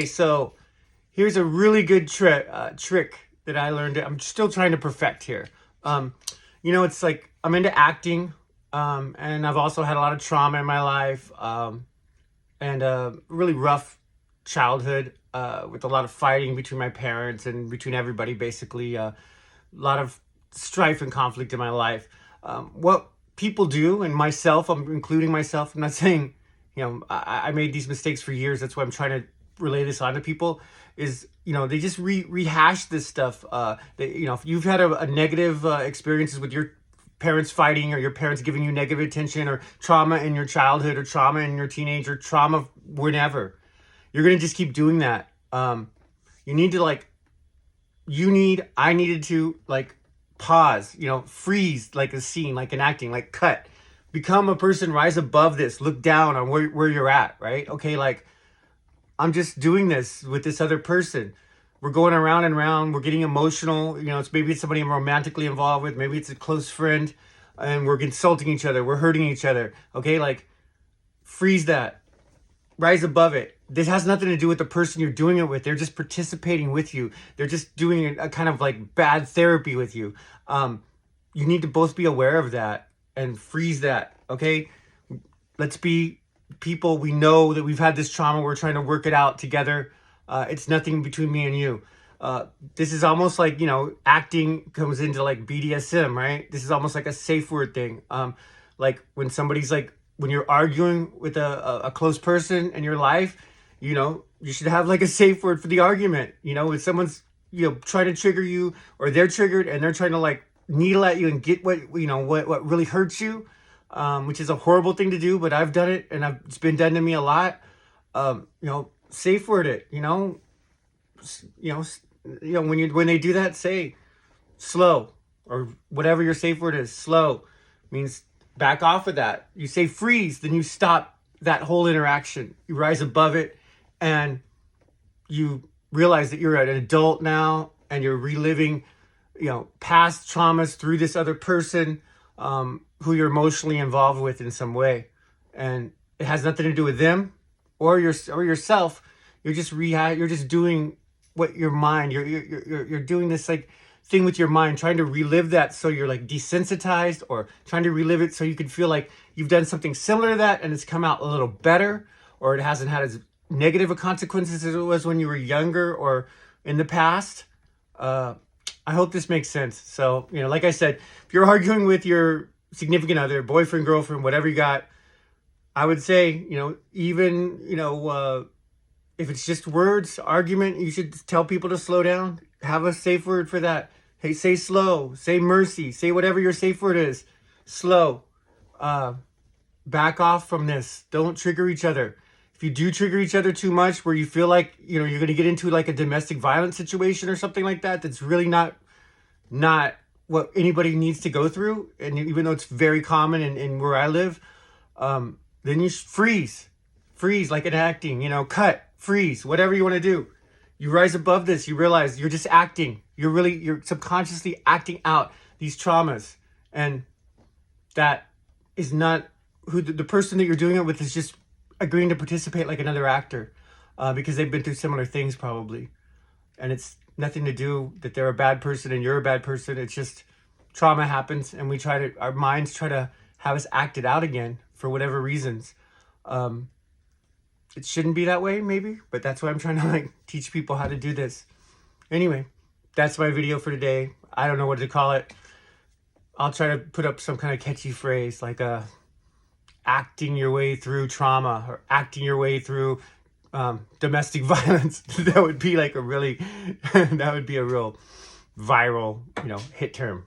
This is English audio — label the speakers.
Speaker 1: So here's a really good trick that I learned. I'm still trying to perfect here. It's like I'm into acting, and I've also had a lot of trauma in my life, and a really rough childhood with a lot of fighting between my parents and between everybody, basically. A lot of strife and conflict in my life. What people do, and myself, I'm including myself, I'm not saying, I made these mistakes for years. That's why I'm trying to relay this on to people is, they just rehash this stuff. If you've had a negative experiences with your parents fighting, or your parents giving you negative attention, or trauma in your childhood, or trauma in your teenage, or trauma whenever, you're going to just keep doing that. You need to I needed to pause, freeze, like a scene, like an acting, like cut, become a person, rise above this, look down on where you're at, right? Okay, I'm just doing this with this other person. We're going around and around. We're getting emotional. Maybe it's somebody I'm romantically involved with. Maybe it's a close friend, and we're insulting each other. We're hurting each other. Okay, freeze that. Rise above it. This has nothing to do with the person you're doing it with. They're just participating with you. They're just doing a kind of bad therapy with you. You need to both be aware of that and freeze that. Okay, let's be people. We know that we've had this trauma. We're trying to work it out together. It's nothing between me and you. This is almost like, acting comes into BDSM, right? This is almost like a safe word thing. When somebody's when you're arguing with a close person in your life, you should have a safe word for the argument. If someone's, trying to trigger you, or they're triggered and they're trying to needle at you and get what really hurts you, which is a horrible thing to do, but I've done it, and it's been done to me a lot. Safe word it, when they do that, say slow, or whatever your safe word is. Slow means back off of that. You say freeze, then you stop that whole interaction. You rise above it, and you realize that you're an adult now, and you're reliving, past traumas through this other person, who you're emotionally involved with in some way, and it has nothing to do with them or yourself. You're just doing what your mind. You're doing this thing with your mind, trying to relive that, so you're desensitized, or trying to relive it so you can feel like you've done something similar to that and it's come out a little better, or it hasn't had as negative a consequences as it was when you were younger or in the past. I hope this makes sense. So, like I said, if you're arguing with your significant other, boyfriend, girlfriend, whatever you got, I would say, even, if it's just words, argument, you should tell people to slow down. Have a safe word for that. Hey, say slow, say mercy, say whatever your safe word is. Slow. Back off from this. Don't trigger each other. If you do trigger each other too much, where you feel like, you're going to get into a domestic violence situation or something like that, that's really not what anybody needs to go through. And even though it's very common in where I live, then you freeze like an acting, cut, freeze, whatever you want to do. You rise above this. You realize you're just acting. You're subconsciously acting out these traumas. And that is not who the person that you're doing it with is just agreeing to participate like another actor, because they've been through similar things probably. And it's nothing to do that they're a bad person and you're a bad person. It's just trauma happens, and our minds try to have us act it out again for whatever reasons. It shouldn't be that way, maybe, but that's why I'm trying to teach people how to do this. Anyway, that's my video for today. I don't know what to call it. I'll try to put up some kind of catchy phrase acting your way through trauma, or acting your way through domestic violence. That would be that would be a real viral, hit term.